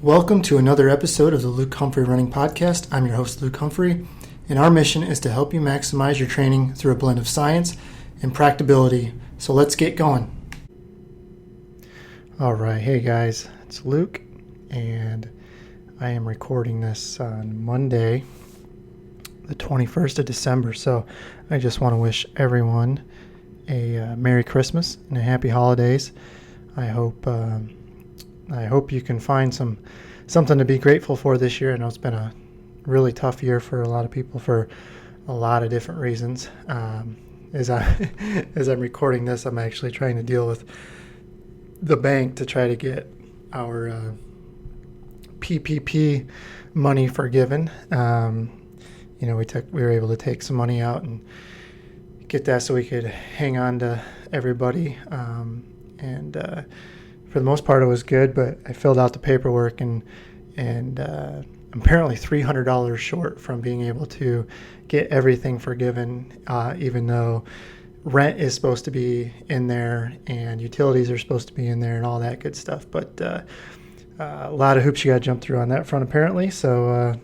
Welcome to another episode of the Luke Humphrey Running Podcast. I'm your host, Luke Humphrey, and our mission is to help you maximize your training through a blend of science and practicability. So let's get going. All right, hey guys, it's Luke, and I am recording this on Monday, the 21st of December. So I just want to wish everyone a Merry Christmas and a Happy Holidays. I hope you can find something to be grateful for this year. I know it's been a really tough year for a lot of people for a lot of different reasons. As I'm recording this, I'm actually trying to deal with the bank to try to get our PPP money forgiven. We were able to take some money out and get that so we could hang on to everybody. For the most part, it was good, but I filled out the paperwork and I'm apparently $300 short from being able to get everything forgiven, even though rent is supposed to be in there and utilities are supposed to be in there and all that good stuff. But a lot of hoops you got to jump through on that front, apparently. So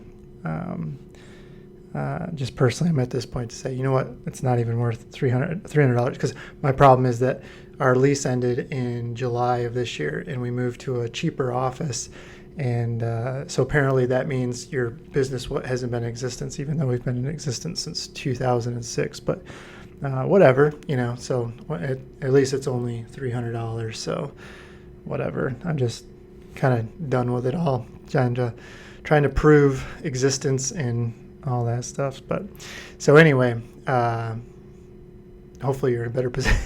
just personally, I'm at this point to say, you know what, it's not even worth $300 because my problem is that our lease ended in July of this year and we moved to a cheaper office. And so apparently that means your business hasn't been in existence, even though we've been in existence since 2006. But whatever, so at least it's only $300. So whatever. I'm just kind of done with it all, trying to prove existence and all that stuff. But so anyway, hopefully you're in a better position.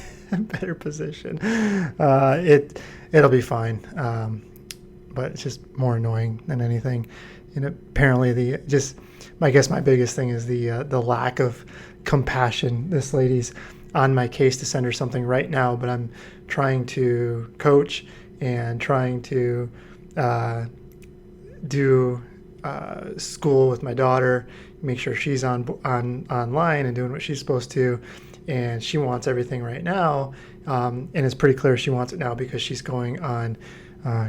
It'll be fine. But it's just more annoying than anything. And apparently I guess my biggest thing is the lack of compassion. This lady's on my case to send her something right now, but I'm trying to coach and trying to do school with my daughter, make sure she's online and doing what she's supposed to. And she wants everything right now. And it's pretty clear she wants it now because she's going on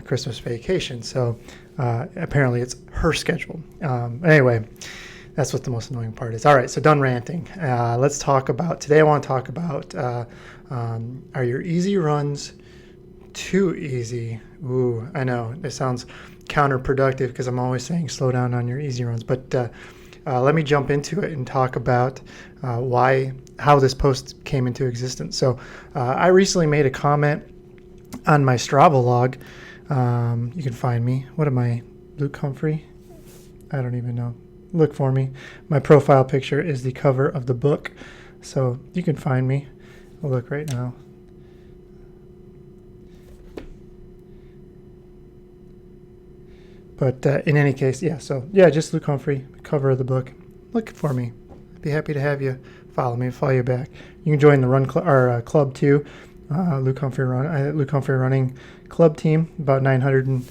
Christmas vacation. So apparently it's her schedule. Anyway, that's what the most annoying part is. All right, so done ranting. Let's talk about, today I want to talk about, are your easy runs too easy? Ooh, I know, it sounds counterproductive because I'm always saying slow down on your easy runs. But let me jump into it and talk about how this post came into existence. So I recently made a comment on my Strava log. You can find me. What am I, Luke Humphrey? I don't even know. Look for me. My profile picture is the cover of the book, so you can find me. I'll look right now. But in any case, just Luke Humphrey, cover of the book. Look for me. I'd be happy to have you follow you back. You can join the run club too. Luke Humphrey Running Club team, about 900 and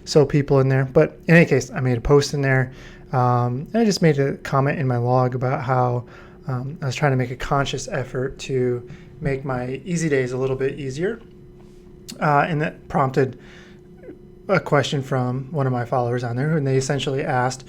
so people in there. But in any case, I made a post in there, and I just made a comment in my log about how I was trying to make a conscious effort to make my easy days a little bit easier, and that prompted a question from one of my followers on there, and they essentially asked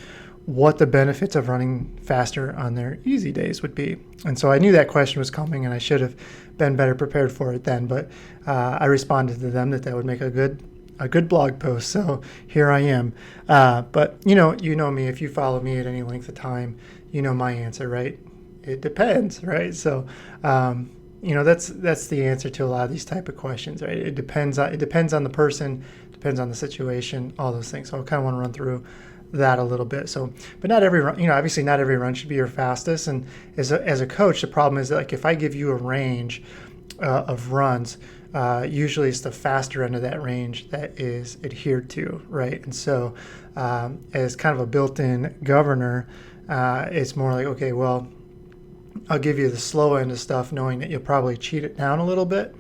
what the benefits of running faster on their easy days would be. And so I knew that question was coming and I should have been better prepared for it then, but I responded to them that would make a good blog post. So here I am. But you know me, if you follow me at any length of time, you know my answer, right? It depends, right? So that's the answer to a lot of these type of questions, right? It depends on the person, depends on the situation, all those things. So I kind of want to run through that a little bit. So, but not every run, obviously not every run should be your fastest. And as a coach, the problem is that, like, if I give you a range of runs, usually it's the faster end of that range that is adhered to, right? And so as kind of a built-in governor, it's more like, okay, well, I'll give you the slow end of stuff knowing that you'll probably cheat it down a little bit.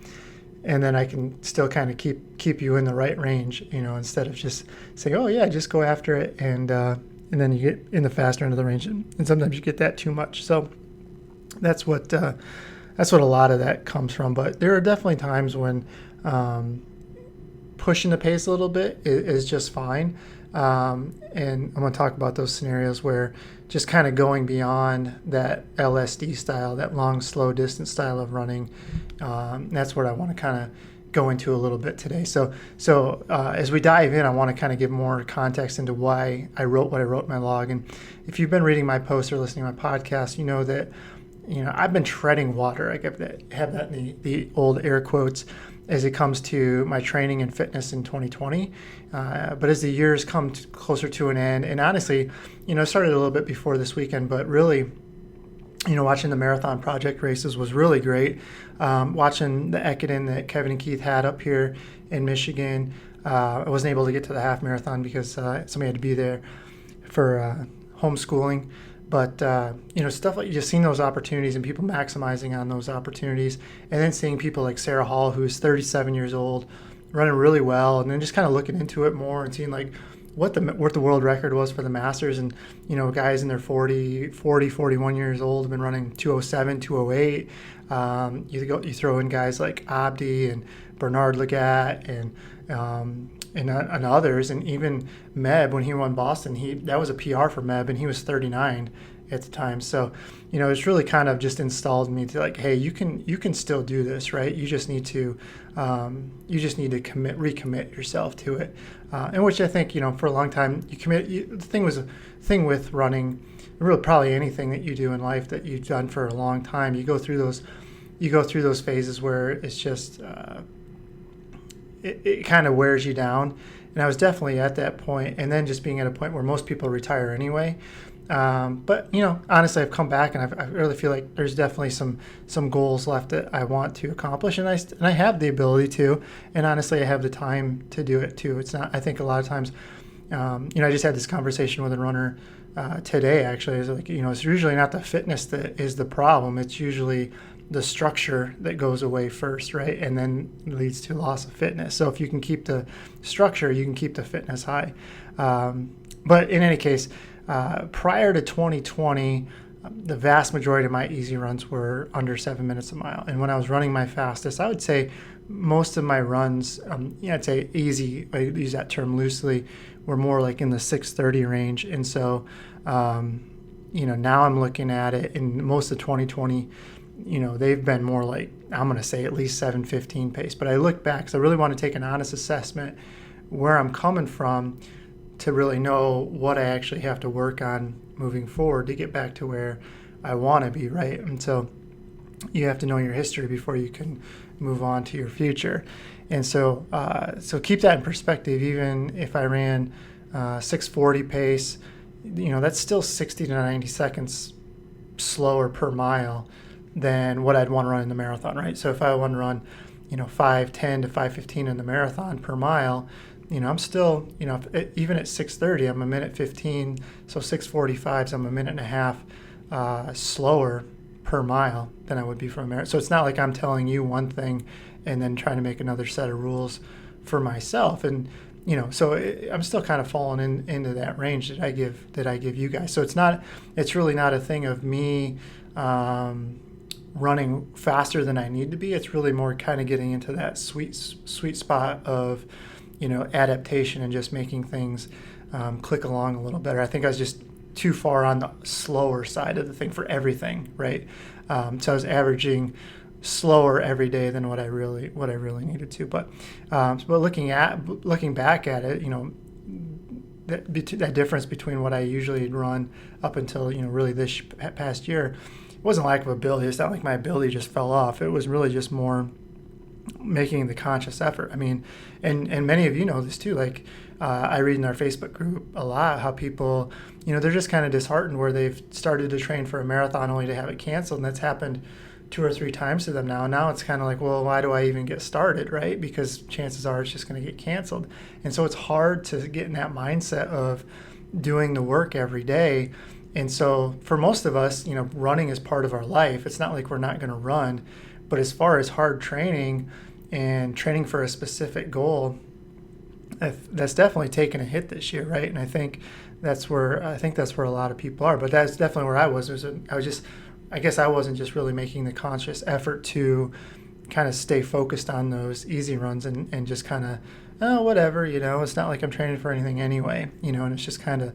And then I can still kind of keep you in the right range, instead of just saying, oh yeah, just go after it. And then you get in the faster end of the range. And sometimes you get that too much. So that's what a lot of that comes from. But there are definitely times when pushing the pace a little bit is just fine. And I'm going to talk about those scenarios where just kind of going beyond that LSD style, that long, slow distance style of running. That's what I want to kind of go into a little bit today. So as we dive in, I want to kind of give more context into why I wrote what I wrote in my log. And if you've been reading my posts or listening to my podcast, you know that I've been treading water. I have that in the old air quotes as it comes to my training and fitness in 2020. But as the years come closer to an end, and honestly, it started a little bit before this weekend, but really, watching the Marathon Project races was really great. Watching the Ekiden that Kevin and Keith had up here in Michigan. I wasn't able to get to the half marathon because somebody had to be there for homeschooling. But, stuff like just seeing those opportunities and people maximizing on those opportunities, and then seeing people like Sarah Hall, who's 37 years old, running really well, and then just kind of looking into it more and seeing like what the world record was for the Masters. And, guys in their 41 years old have been running 207, 208. You throw in guys like Abdi and Bernard Lagat and others, and even Meb when he won Boston, that was a PR for Meb, and he was 39 at the time. So, it's really kind of just installed me to like, hey, you can still do this, right? You just need to recommit yourself to it, and which I think for a long time the thing with running, really probably anything that you do in life that you've done for a long time, you go through those phases where it's just it kind of wears you down. And I was definitely at that point, and then just being at a point where most people retire anyway. But honestly, I've come back, and I really feel like there's definitely some goals left that I want to accomplish, and I have the ability to, and honestly, I have the time to do it too. It's not. I think a lot of times, I just had this conversation with a runner today. Actually, it's like it's usually not the fitness that is the problem. It's usually the structure that goes away first, right? And then leads to loss of fitness. So if you can keep the structure, you can keep the fitness high. But in any case, prior to 2020, the vast majority of my easy runs were under 7 minutes a mile. And when I was running my fastest, I would say most of my runs, I'd say easy, I use that term loosely, were more like in the 6:30 range. And so, now I'm looking at it in most of 2020, they've been more like, I'm going to say at least 7:15 pace. But I look back because I really want to take an honest assessment where I'm coming from to really know what I actually have to work on moving forward to get back to where I want to be, right? And so you have to know your history before you can move on to your future. And so keep that in perspective. Even if I ran 6:40 pace, that's still 60 to 90 seconds slower per mile than what I'd want to run in the marathon, right? So if I want to run, 5:10 to 5:15 in the marathon per mile, I'm still, even at 6:30, I'm a minute 15. So 6:45s, I'm a minute and a half slower per mile than I would be for a marathon. So it's not like I'm telling you one thing and then trying to make another set of rules for myself. And I'm still kind of falling into that range that I give you guys. So it's really not a thing of me running faster than I need to be. It's really more kind of getting into that sweet spot of, adaptation and just making things click along a little better. I think I was just too far on the slower side of the thing for everything, right? So I was averaging slower every day than what I really needed to. But looking back at it, that difference between what I usually run up until really this past year, it wasn't lack of ability. It's not like my ability just fell off. It was really just more making the conscious effort. I mean, and many of you know this too. Like I read in our Facebook group a lot how people, they're just kind of disheartened where they've started to train for a marathon only to have it canceled, and that's happened 2 or 3 times to them now. Now it's kind of like, well, why do I even get started, right? Because chances are it's just going to get canceled. And so it's hard to get in that mindset of doing the work every day. And so for most of us, running is part of our life. It's not like we're not going to run. But as far as hard training and training for a specific goal, that's definitely taken a hit this year, right? And I think that's where a lot of people are. But that's definitely where I was. I guess I wasn't just really making the conscious effort to kind of stay focused on those easy runs and just kind of oh, whatever, it's not like I'm training for anything anyway, and it's just kind of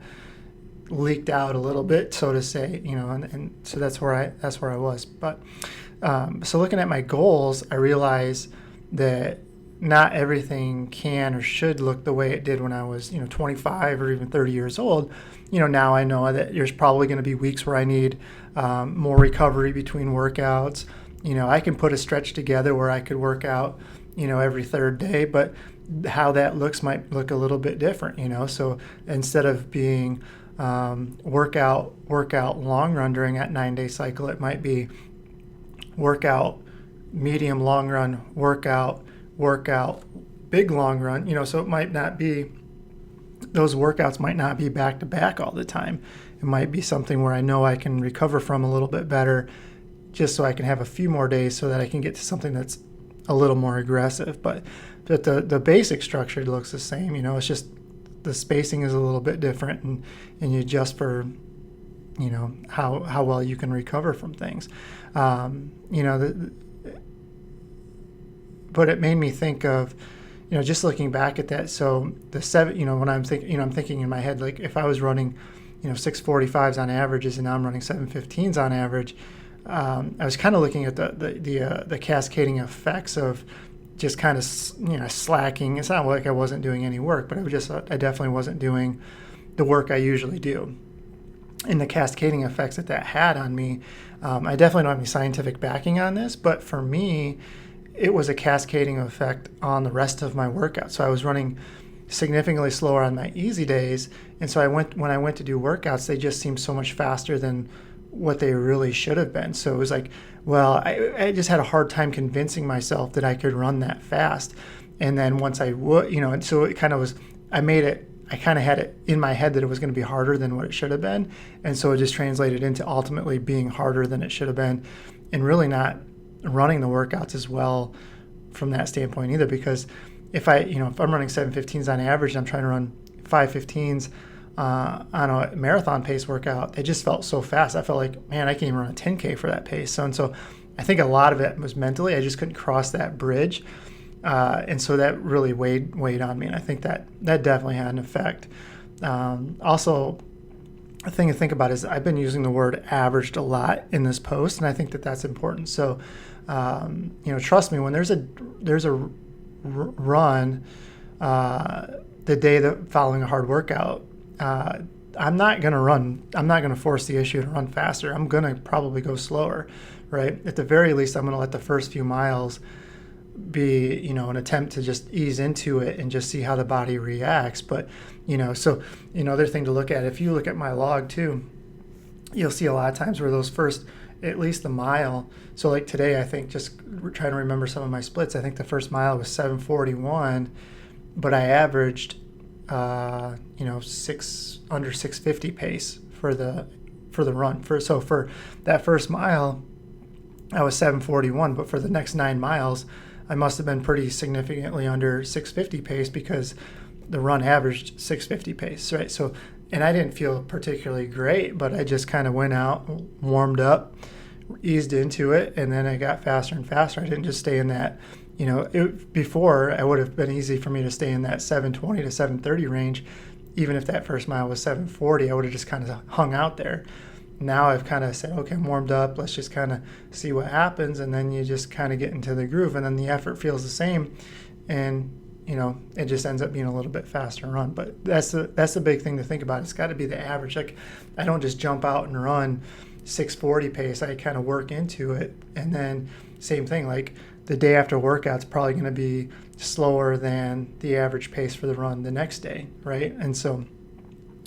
leaked out a little bit, so to say, and so that's where I was. But so looking at my goals, I realized that not everything can or should look the way it did when I was 25 or even 30 years old. Now I know that there's probably going to be weeks where I need more recovery between workouts. I can put a stretch together where I could work out every third day, but how that looks might look a little bit different. So instead of being workout long run during that 9-day cycle, it might be workout medium long run, workout big long run. So it might not be, those workouts might not be back to back all the time. It might be something where I know I can recover from a little bit better, just so I can have a few more days so that I can get to something that's a little more aggressive. But the basic structure looks the same. It's just the spacing is a little bit different, and you adjust for how well you can recover from things. But it made me think of just looking back at that. So the seven, when I'm thinking, I'm thinking in my head, like if I was running 6:45s on averages and now I'm running 7:15s on average, I was kind of looking at the cascading effects of just kind of slacking. It's not like I wasn't doing any work, but I definitely wasn't doing the work I usually do. And the cascading effects that had on me, I definitely don't have any scientific backing on this, but for me, it was a cascading effect on the rest of my workout. So I was running significantly slower on my easy days, and so when I went to do workouts, they just seemed so much faster than what they really should have been. So it was like, well, I just had a hard time convincing myself that I could run that fast. And then once I would, and so it kind of was, I kind of had it in my head that it was going to be harder than what it should have been. And so it just translated into ultimately being harder than it should have been, and really not running the workouts as well from that standpoint either. Because if I'm running 7:15s on average, and I'm trying to run 5:15s on a marathon pace workout, it just felt so fast. I felt like, man, I can't even run a 10K for that pace. So I think a lot of it was mentally. I just couldn't cross that bridge. And so that really weighed on me. And I think that definitely had an effect. Also, a thing to think about is I've been using the word averaged a lot in this post, and I think that that's important. So, trust me, when there's a run, the day following a hard workout, I'm not going to force the issue to run faster. I'm going to probably go slower, right? At the very least, I'm going to let the first few miles be, an attempt to just ease into it and just see how the body reacts. But, so another thing to look at, if you look at my log too, you'll see a lot of times where those first, at least a mile. So like today, I think, just trying to remember some of my splits, I think the first mile was 7:41, but I averaged under 6:50 pace for the run. So for that first mile, I was 7:41, but for the next 9 miles, I must have been pretty significantly under 6:50 pace, because the run averaged 6:50 pace, right? So, and I didn't feel particularly great, but I just kind of went out, warmed up, eased into it, and then I got faster and faster. I didn't just stay in that. Before, it would have been easy for me to stay in that 7:20 to 7:30 range. Even if that first mile was 7:40, I would have just kind of hung out there. Now I've kind of said, okay, I'm warmed up. Let's just kind of see what happens. And then you just kind of get into the groove, and then the effort feels the same. And, it just ends up being a little bit faster run. But that's the big thing to think about. It's got to be the average. Like, I don't just jump out and run 6:40 pace. I kind of work into it. And then same thing, like the day after workout's probably going to be slower than the average pace for the run the next day, right? And so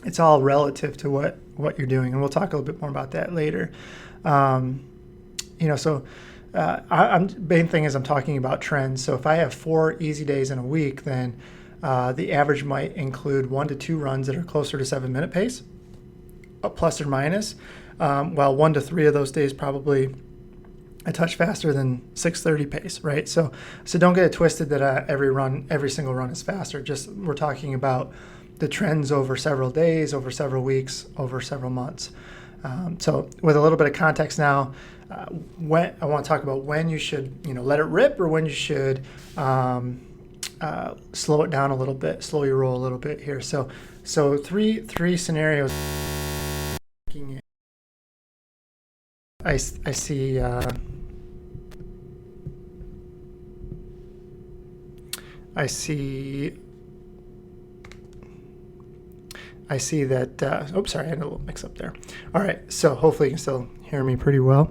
it's all relative to what you're doing, and we'll talk a little bit more about that later. Main thing is I'm talking about trends. So if I have 4 easy days in a week, then the average might include 1 to 2 runs that are closer to 7-minute pace, plus or minus, while 1 to 3 of those days probably a touch faster than 6:30 pace, right? So don't get it twisted that every single run is faster. Just we're talking about the trends over several days, over several weeks, over several months. So with a little bit of context now, when I want to talk about when you should, let it rip, or when you should slow it down a little bit, slow your roll a little bit here. So three scenarios. I see. I see that. Oops, sorry, I had a little mix up there. All right, so hopefully you can still hear me pretty well.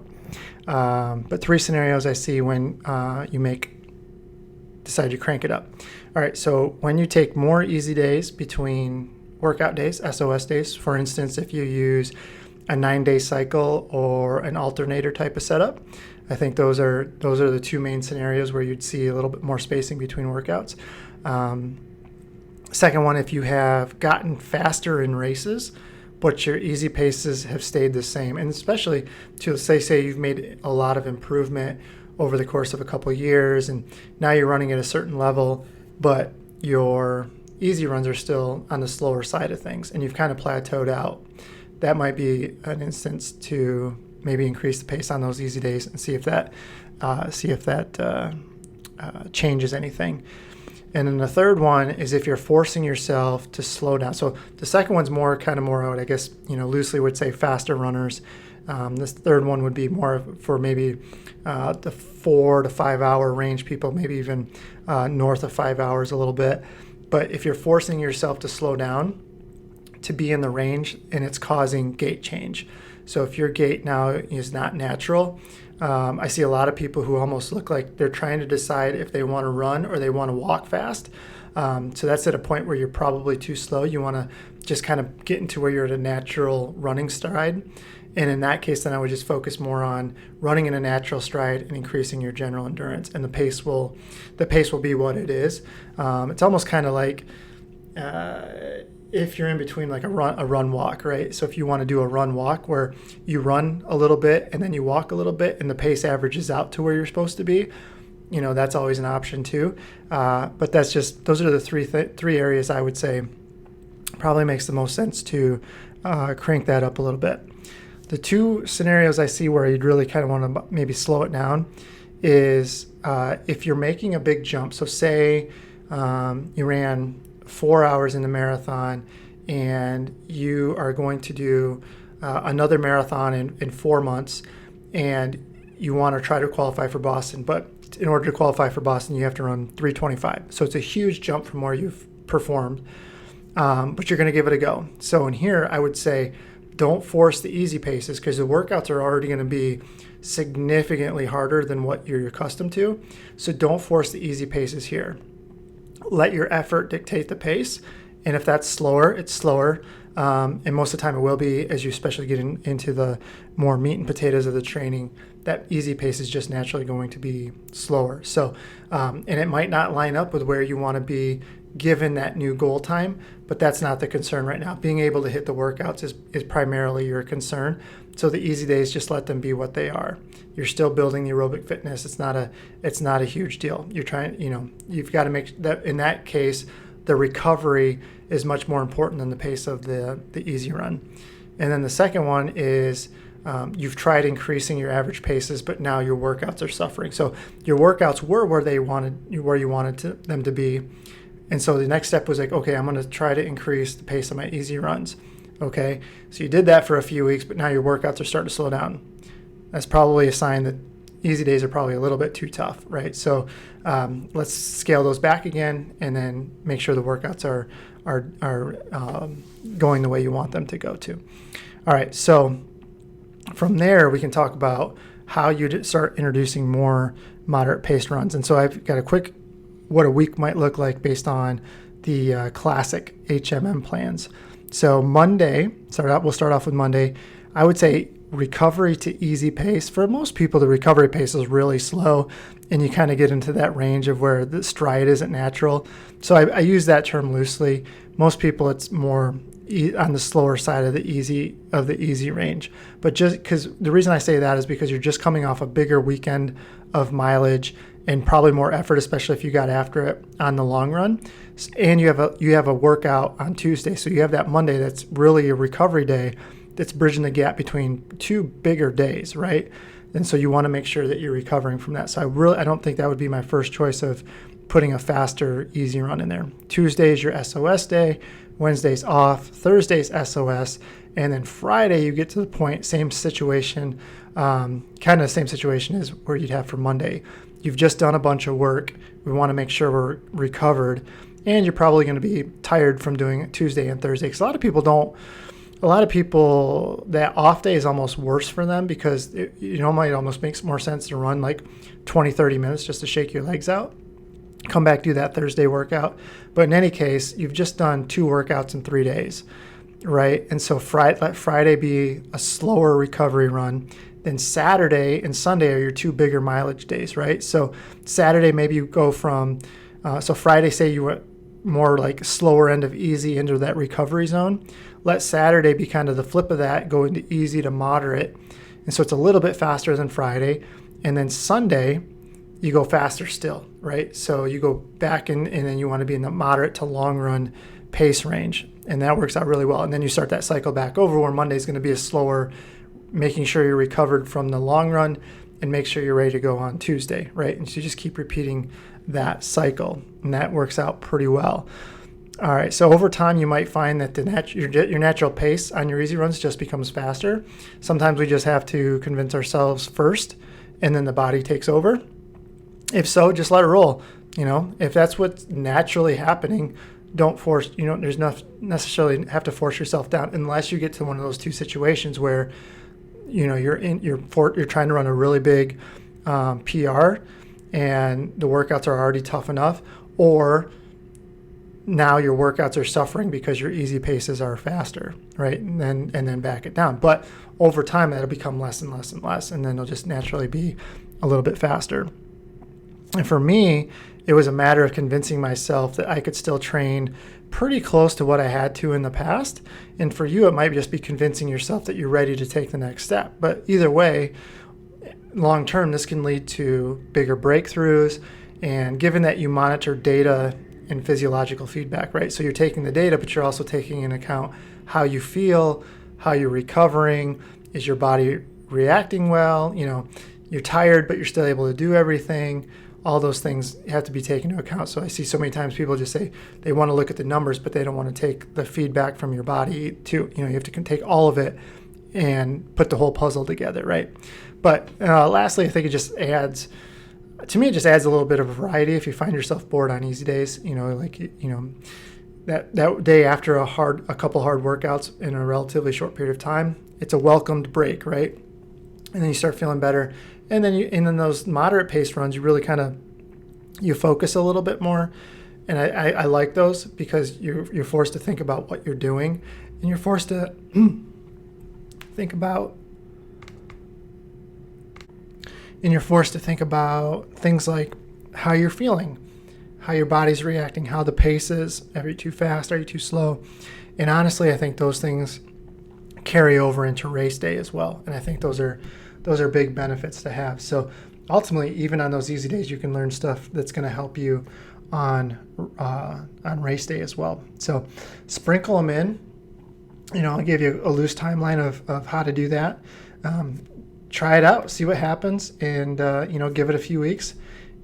But three scenarios I see when you decide to crank it up. All right, so when you take more easy days between workout days, SOS days, for instance, if you use a 9-day cycle or an alternator type of setup, I think those are the two main scenarios where you'd see a little bit more spacing between workouts. Second one, if you have gotten faster in races, but your easy paces have stayed the same, and especially to say you've made a lot of improvement over the course of a couple of years, and now you're running at a certain level, but your easy runs are still on the slower side of things, and you've kind of plateaued out. That might be an instance to maybe increase the pace on those easy days and see if that changes anything. And then the third one is if you're forcing yourself to slow down. So the second one's more out, I guess, loosely would say faster runners. This third one would be more for maybe the 4 to 5 hour range people, maybe even north of 5 hours a little bit. But if you're forcing yourself to slow down to be in the range and it's causing gait change. So if your gait now is not natural, I see a lot of people who almost look like they're trying to decide if they want to run or they want to walk fast. So that's at a point where you're probably too slow. You want to just kind of get into where you're at a natural running stride. And in that case, then I would just focus more on running in a natural stride and increasing your general endurance. And the pace will be what it is. It's almost kind of like if you're in between like a run walk, right? So if you want to do a run walk where you run a little bit and then you walk a little bit and the pace averages out to where you're supposed to be, that's always an option too. But those are the three areas I would say probably makes the most sense to crank that up a little bit. The two scenarios I see where you'd really kind of want to maybe slow it down is if you're making a big jump. So say you ran 4 hours in the marathon and you are going to do another marathon in 4 months, and you want to try to qualify for Boston. But in order to qualify for Boston, you have to run 3:25. So it's a huge jump from where you've performed, but you're going to give it a go. So in here, I would say don't force the easy paces because the workouts are already going to be significantly harder than what you're accustomed to. So don't force the easy paces here. Let your effort dictate the pace, and if that's slower, it's slower, and most of the time it will be as you especially get into the more meat and potatoes of the training. That easy pace is just naturally going to be slower. So, and it might not line up with where you want to be given that new goal time, but that's not the concern right now. Being able to hit the workouts is primarily your concern. So the easy days, just let them be what they are. You're still building the aerobic fitness. It's not a huge deal. You're trying, you've got to make that, in that case, the recovery is much more important than the pace of the easy run. And then the second one is you've tried increasing your average paces, but now your workouts are suffering. So your workouts were where you wanted them to be. And so the next step was like, okay, I'm going to try to increase the pace of my easy runs. Okay, so you did that for a few weeks, but now your workouts are starting to slow down. That's probably a sign that easy days are probably a little bit too tough, right? So let's scale those back again, and then make sure the workouts are going the way you want them to go to. All right, so from there we can talk about how you start introducing more moderate paced runs. And so I've got a quick what a week might look like based on the classic HMM plans. So we'll start off with Monday. I would say recovery to easy pace. For most people, the recovery pace is really slow, and you kind of get into that range of where the stride isn't natural. So I use that term loosely. Most people, it's more on the slower side of the easy range. But just because the reason I say that is because you're just coming off a bigger weekend of mileage and probably more effort, especially if you got after it on the long run. And you have a workout on Tuesday, so you have that Monday that's really a recovery day that's bridging the gap between two bigger days, right? And so you want to make sure that you're recovering from that. So I don't think that would be my first choice of putting a faster, easy run in there. Tuesday is your SOS day, Wednesday's off, Thursday's SOS, and then Friday you get to the point, same situation, kind of the same situation as where you'd have for Monday. You've just done a bunch of work. We want to make sure we're recovered, and you're probably going to be tired from doing it Tuesday and Thursday, because a lot of people, that off day is almost worse for them, because it might almost makes more sense to run like 20, 30 minutes just to shake your legs out. Come back, do that Thursday workout. But in any case, you've just done 2 workouts in 3 days, right? And so let Friday be a slower recovery run. Then Saturday and Sunday are your 2 bigger mileage days, right? So Saturday, maybe you go from, so Friday, say you went more like slower end of easy into that recovery zone. Let Saturday be kind of the flip of that, go into easy to moderate. And so it's a little bit faster than Friday. And then Sunday, you go faster still, right? So you go back and then you want to be in the moderate to long run pace range. And that works out really well. And then you start that cycle back over where Monday is going to be a slower, making sure you're recovered from the long run and make sure you're ready to go on Tuesday, right? And so you just keep repeating that cycle, and that works out pretty well. All right, so over time you might find that your natural pace on your easy runs just becomes faster. Sometimes we just have to convince ourselves first, and then the body takes over. If so, just let it roll. If that's what's naturally happening, don't force. There's not necessarily have to force yourself down, unless you get to one of those 2 situations where you're trying to run a really big PR, and the workouts are already tough enough, or now your workouts are suffering because your easy paces are faster, right? And then back it down. But over time, that'll become less and less and less, and then it'll just naturally be a little bit faster. And for me, it was a matter of convincing myself that I could still train pretty close to what I had to in the past. And for you, it might just be convincing yourself that you're ready to take the next step. But either way, long term, this can lead to bigger breakthroughs. And given that you monitor data and physiological feedback, right? So you're taking the data, but you're also taking into account how you feel, how you're recovering. Is your body reacting well? You're tired, but you're still able to do everything. All those things have to be taken into account. So I see so many times people just say they want to look at the numbers, but they don't want to take the feedback from your body too. You have to take all of it and put the whole puzzle together, right? But lastly, I think it just adds a little bit of variety. If you find yourself bored on easy days, that day after a couple hard workouts in a relatively short period of time, it's a welcomed break, right? And then you start feeling better. And then those moderate pace runs, you really you focus a little bit more. And I like those because you're forced to think about what you're doing, and you're forced to think about things like how you're feeling, how your body's reacting, how the pace is. Are you too fast? Are you too slow? And honestly, I think those things carry over into race day as well. And I think those are big benefits to have. So ultimately, even on those easy days, you can learn stuff that's going to help you on race day as well. So sprinkle them in. I'll give you a loose timeline of how to do that. Try it out, see what happens, and give it a few weeks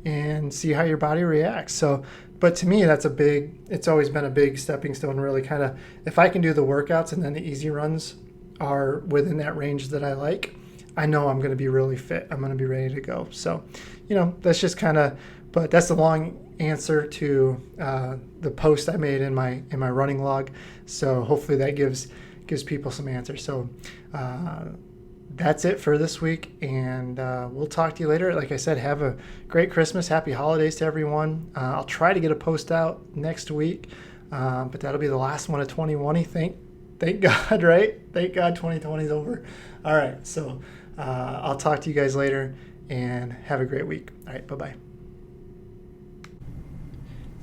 and see how your body reacts. So, but to me, it's always been a big stepping stone, really kind of, if I can do the workouts and then the easy runs are within that range that I like, I know I'm going to be really fit. I'm going to be ready to go. So, that's just but that's the long answer to the post I made in my running log. So hopefully that gives people some answers. So that's it for this week, and we'll talk to you later. Like I said, have a great Christmas, happy holidays to everyone. I'll try to get a post out next week, but that'll be the last one of 2020. Thank God, right? Thank God 2020 is over. All right, so I'll talk to you guys later, and have a great week. All right, bye-bye.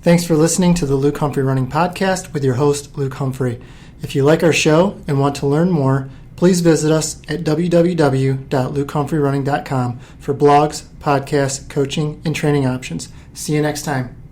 Thanks for listening to the Luke Humphrey Running Podcast with your host, Luke Humphrey. If you like our show and want to learn more, please visit us at www.lukehumphrey.running.com for blogs, podcasts, coaching, and training options. See you next time.